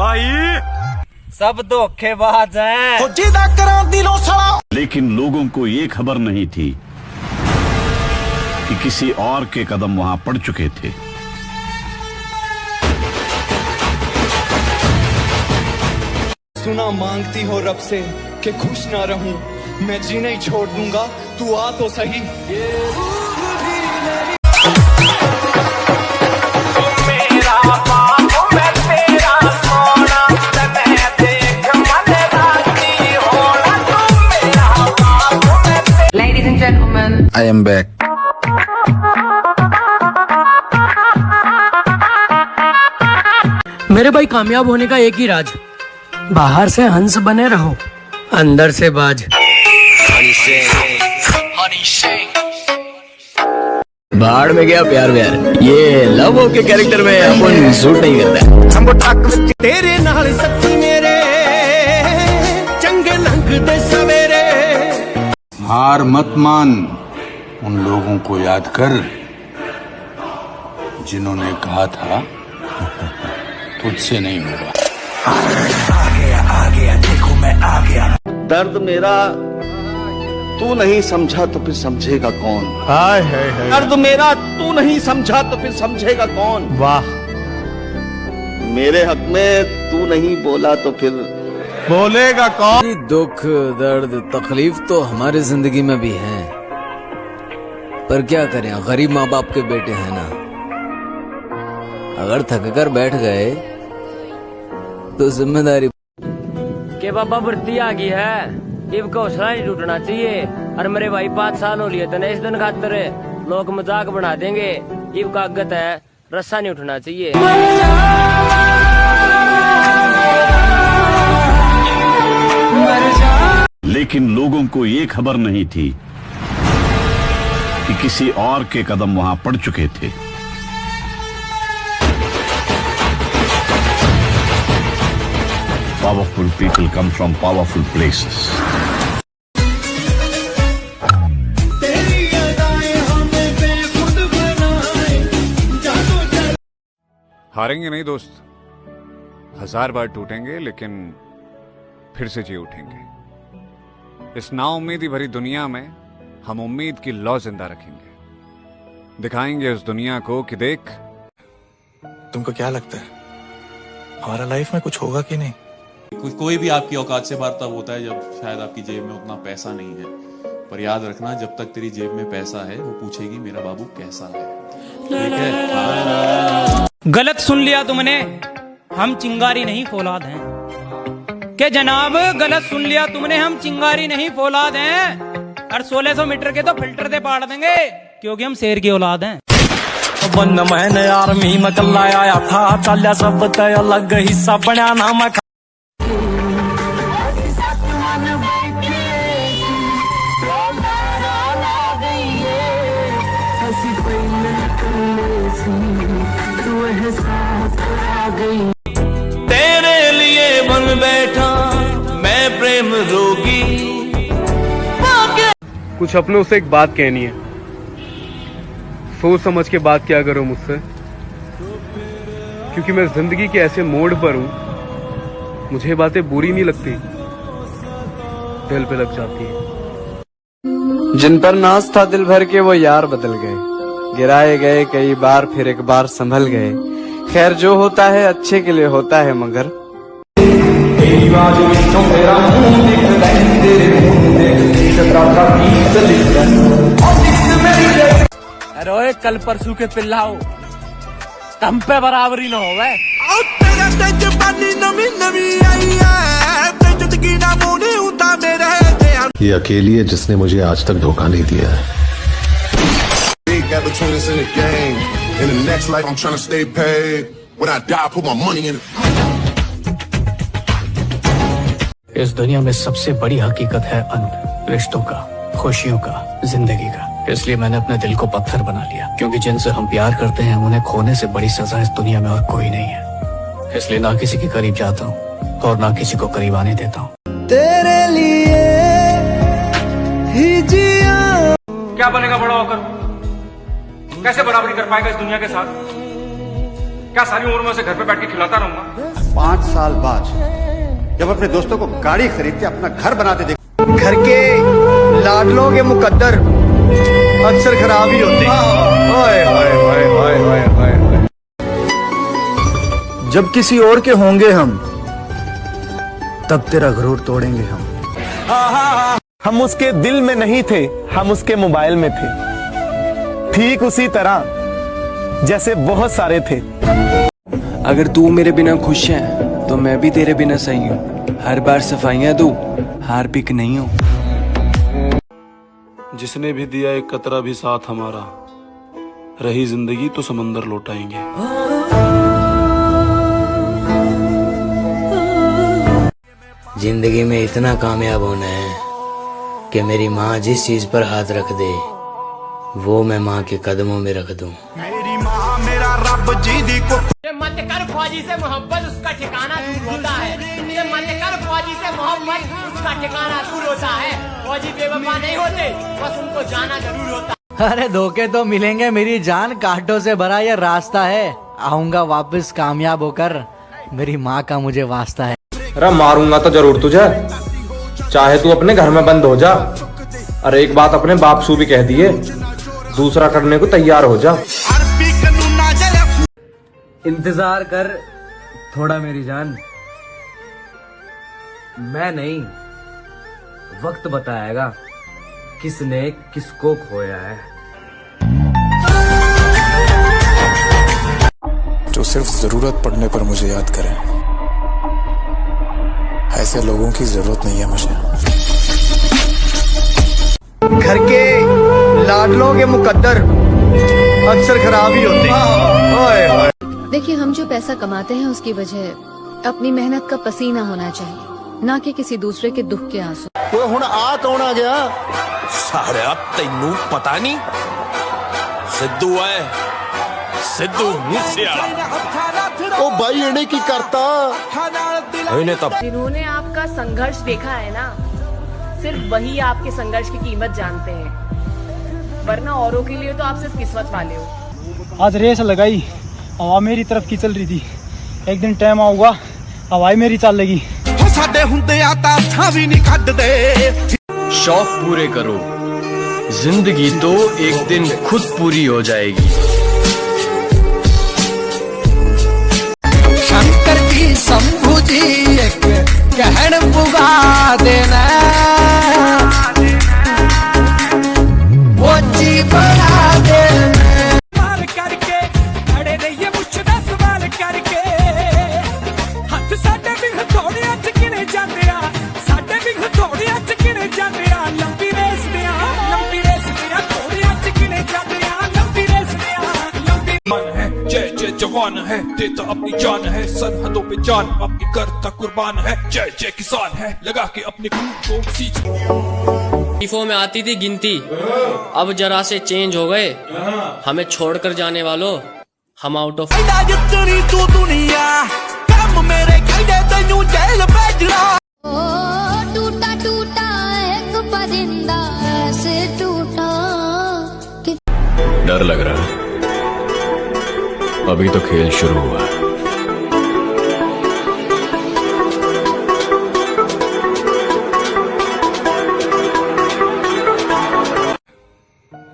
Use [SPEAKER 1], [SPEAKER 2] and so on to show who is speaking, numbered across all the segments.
[SPEAKER 1] भाई सब धोखेबाज हैं।
[SPEAKER 2] लेकिन लोगों को ये खबर नहीं थी कि किसी और के कदम वहां पड़ चुके थे।
[SPEAKER 3] सुना मांगती हो रब से कि खुश ना रहूं, मैं जीना ही छोड़ दूंगा, तू आ तो सही।
[SPEAKER 4] Ladies and gentlemen,
[SPEAKER 5] I am back.
[SPEAKER 6] मेरे भाई कामयाब होने का एक ही राज, बाहर से हंस बने रहो, अंदर से बाज।
[SPEAKER 5] बाहर में गया प्यार व्यार, ये लव हो के कैरेक्टर में अपन सूट नहीं करता। हमको ट्रक
[SPEAKER 3] तेरे नाल सच्ची मेरे चंगे लंघते सवेरे।
[SPEAKER 7] हार मत मान, उन लोगों को याद कर जिन्होंने कहा था तुझसे नहीं होगा।
[SPEAKER 3] आ गया देखो मैं आ गया।
[SPEAKER 2] दर्द मेरा तू नहीं समझा तो फिर समझेगा कौन? दर्द मेरा तू नहीं समझा तो फिर समझेगा कौन?
[SPEAKER 1] वाह।
[SPEAKER 2] मेरे हक में तू नहीं बोला तो फिर
[SPEAKER 1] बोलेगा कौन?
[SPEAKER 5] दुख दर्द तकलीफ तो हमारे जिंदगी में भी है, पर क्या करें, गरीब माँ बाप के बेटे हैं ना। अगर थक कर बैठ गए तो जिम्मेदारी
[SPEAKER 6] के बाबा भर्ती आ गई है, इब का हौसला नहीं टूटना चाहिए। और मेरे भाई 5 साल हो लिए थे इस दिन खातर, लोग मजाक बना देंगे। इब का आगत है, रस्सा नहीं उठना चाहिए।
[SPEAKER 2] लेकिन लोगों को ये खबर नहीं थी कि किसी और के कदम वहां पड़ चुके थे। Powerful people come from powerful places.
[SPEAKER 8] हारेंगे नहीं दोस्त, 1000 बार टूटेंगे लेकिन फिर से जी उठेंगे। इस नाउम्मीदी भरी दुनिया में हम उम्मीद की लौ जिंदा रखेंगे। दिखाएंगे उस दुनिया को कि देख।
[SPEAKER 9] तुमको क्या लगता है हमारा लाइफ में कुछ होगा कि नहीं?
[SPEAKER 10] कोई भी आपकी औकात से बाहर तब होता है जब शायद आपकी जेब में उतना पैसा नहीं है, पर याद रखना जब तक तेरी जेब में पैसा है वो पूछेगी मेरा बाबू कैसा है। ठीक है?
[SPEAKER 11] गलत सुन लिया तुमने, हम चिंगारी नहीं फौलाद हैं। के जनाब गलत सुन लिया तुमने, हम चिंगारी नहीं फौलाद हैं। और 1600 मीटर के तो फिल्टर से पाड़ देंगे, क्योंकि हम शेर की औलाद हैं।
[SPEAKER 3] बन मैंने आर्मी में कल्ला आया था, चलिया सब तय अलग हिस्सा बना ना मैं।
[SPEAKER 1] तेरे लिए बन बैठा मैं प्रेम रोगी।
[SPEAKER 12] कुछ अपनों से एक बात कहनी है, सोच समझ के बात क्या करो मुझसे, क्योंकि मैं जिंदगी के ऐसे मोड़ पर हूं, मुझे बातें बुरी नहीं लगती, दिल पे लग जाती है।
[SPEAKER 5] जिन पर नाज था दिल भर के वो यार बदल गए, गिराए गए कई बार फिर एक बार संभल गए। खैर जो होता है अच्छे के लिए होता है, मगर
[SPEAKER 6] अरे कल परसों के पिल्लाओ तम पे बराबरी न हो गए।
[SPEAKER 9] ये अकेली है जिसने मुझे आज तक धोखा नहीं दिया है।
[SPEAKER 6] इस दुनिया में सबसे बड़ी हकीकत है अंत, रिश्तों का, खुशियों का, जिंदगी का। इसलिए मैंने अपने दिल को पत्थर बना लिया, क्योंकि जिनसे हम प्यार करते हैं उन्हें खोने से बड़ी सजा इस दुनिया में और कोई नहीं है। इसलिए ना किसी के करीब जाता हूँ और ना किसी को करीब आने देता हूँ।
[SPEAKER 3] तेरे लिए ही जिया।
[SPEAKER 11] क्या बनेगा बड़ा होकर? कैसे बराबरी कर पाएगा इस दुनिया के साथ? क्या सारी उम्र में उसे घर पे बैठ के खिलाता रहूंगा?
[SPEAKER 7] 5 साल बाद जब अपने दोस्तों को गाड़ी खरीद के अपना घर बनाते देख,
[SPEAKER 2] घर के लाडलों के मुकद्दर अक्सर खराब ही होते हैं। ओए ओए ओए ओए ओए ओए ओए। जब किसी और के होंगे हम, तब तेरा गुरूर तोड़ेंगे हम उसके दिल में नहीं थे, हम उसके मोबाइल में थे, ठीक उसी तरह जैसे बहुत सारे थे।
[SPEAKER 5] अगर तू मेरे बिना खुश है तो मैं भी तेरे बिना सही हूँ। हर बार सफाइयाँ दूं, हार पिक नहीं हूँ।
[SPEAKER 12] जिसने भी दिया एक कतरा भी साथ हमारा, रही जिंदगी तो समंदर लौटाएंगे।
[SPEAKER 4] जिंदगी में इतना कामयाब होना है कि मेरी माँ जिस चीज पर हाथ रख दे वो मैं माँ के कदमों में रख दूं।
[SPEAKER 2] मेरी माँ मेरा रब जी दी को
[SPEAKER 11] मत कर फौजी से मोहब्बत, उसका ठिकाना दूर होता है। मत कर फौजी से मोहब्बत, उसका ठिकाना दूर होता है। फौजी बेवफा नहीं होते, बस उनको जाना जरूर होता।
[SPEAKER 13] अरे धोखे तो मिलेंगे मेरी जान, कांटों से भरा ये रास्ता है। आऊंगा वापस कामयाब होकर, मेरी माँ का मुझे वास्ता है।
[SPEAKER 14] अरे मारूंगा तो जरूर तुझे, चाहे तू अपने घर में बंद हो जा। अरे एक बात अपने बाप सू भी कह दिए, दूसरा करने को तैयार हो जा।
[SPEAKER 5] इंतजार कर थोड़ा मेरी जान, मैं नहीं वक्त बताएगा किसने किसको खोया है।
[SPEAKER 9] जो सिर्फ जरूरत पड़ने पर मुझे याद करें, ऐसे लोगों की जरूरत नहीं है मुझे।
[SPEAKER 2] घर के लाडलों के मुकद्दर अक्सर खराब ही होते हैं। ओए ओए।
[SPEAKER 15] देखिए, हम जो पैसा कमाते हैं उसकी वजह अपनी मेहनत का पसीना होना चाहिए, ना कि किसी दूसरे के दुख के आंसू।
[SPEAKER 2] वो हुण आ कौन आ गया?
[SPEAKER 1] साढ़े तेनू पता नहीं, सिद्धू है, सिद्धू मूसेवाला।
[SPEAKER 2] ओ भाई इन्हें की करता?
[SPEAKER 1] इन्हें तब
[SPEAKER 16] जिन्होंने आपका संघर्ष देखा है ना, सिर्फ वही आपके संघर्ष की कीमत जानते हैं, वरना औरों के लिए तो आप सिर्फ किस्मत वाले हो।
[SPEAKER 17] आज रेस लगाई, हवा मेरी तरफ की चल रही थी। एक दिन टाइम आऊगा, हवाई मेरी चल लेगी।
[SPEAKER 18] शौक पूरे करो, जिंदगी तो एक दिन खुद पूरी हो जाएगी।
[SPEAKER 13] शंकर की शंभू जी एक कहन पुगा देना, वो जी बना देना। करके खड़े रहिए, मुझसे सवाल करके, हाथ साडे भी हथौड़ियां च गिने जांदे आ, साडे भी हथौड़ियां च गिने जांदे आ। लंबी रेस दे आ, लंबी रेस दे आ, हथौड़ियां च गिने जांदे आ, लंबी रेस दे आ, लंबी
[SPEAKER 19] मन है। जय जय जवान है, देता अपनी जान है, सरहदों पे जान अपनी करता कुर्बान है। जय जय किसान है, लगा के अपनी खून को सींच।
[SPEAKER 20] में आती थी गिनती, अब जरा से चेंज हो गए, हमें छोड़कर जाने वालों, हम आउट ऑफ।
[SPEAKER 15] टूटा टूटा एक परिंदा ऐसे टूटा।
[SPEAKER 18] डर लग रहा है, अभी तो खेल शुरू हुआ है।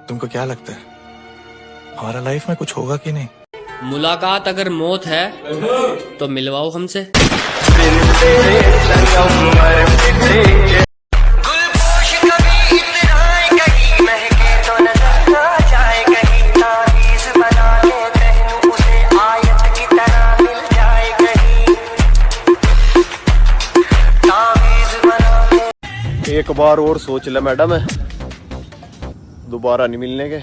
[SPEAKER 9] तुमको क्या लगता है हमारा लाइफ में कुछ होगा कि नहीं?
[SPEAKER 20] मुलाकात अगर मौत है तो मिलवाओ हमसे।
[SPEAKER 2] एक बार और सोच ले मैडम, दोबारा नहीं मिलने के।